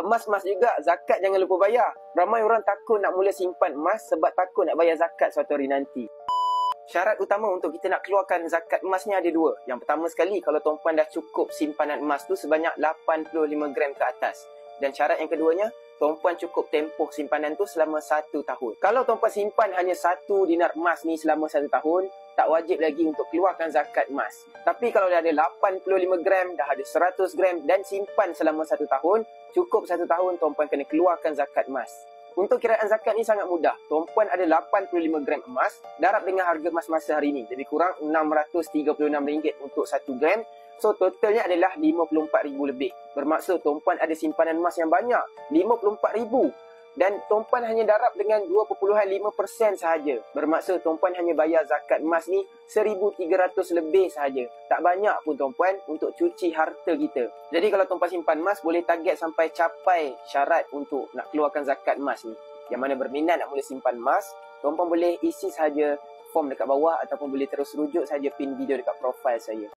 emas-emas juga, zakat jangan lupa bayar. Ramai orang takut nak mula simpan emas sebab takut nak bayar zakat suatu hari nanti. Syarat utama untuk kita nak keluarkan zakat emas ni ada dua. Yang pertama sekali, kalau tuan-puan dah cukup simpanan emas tu sebanyak 85 gram ke atas. Dan syarat yang keduanya, tuan-puan cukup tempoh simpanan tu selama 1 tahun. Kalau tuan-puan simpan hanya 1 dinar emas ni selama 1 tahun, tak wajib lagi untuk keluarkan zakat emas. Tapi kalau dah ada 85 gram, dah ada 100 gram dan simpan selama 1 tahun, cukup 1 tahun tuan-puan kena keluarkan zakat emas. Untuk kiraan zakat ni sangat mudah. Tuan-puan ada 85 gram emas, darab dengan harga emas masa hari ni. Lebih kurang RM636 untuk 1 gram. So, totalnya adalah RM54,000 lebih. Bermaksud tuan-puan ada simpanan emas yang banyak, RM54,000. Dan tuan-puan hanya darab dengan 2.5% sahaja. Bermaksud tuan-puan hanya bayar zakat emas ni RM1,300 lebih sahaja. Tak banyak pun tuan-puan untuk cuci harta kita. Jadi kalau tuan-puan simpan emas, boleh target sampai capai syarat untuk nak keluarkan zakat emas ni. Yang mana berminat nak mula simpan emas, tuan-puan boleh isi sahaja form dekat bawah ataupun boleh terus rujuk sahaja pin video dekat profil saya.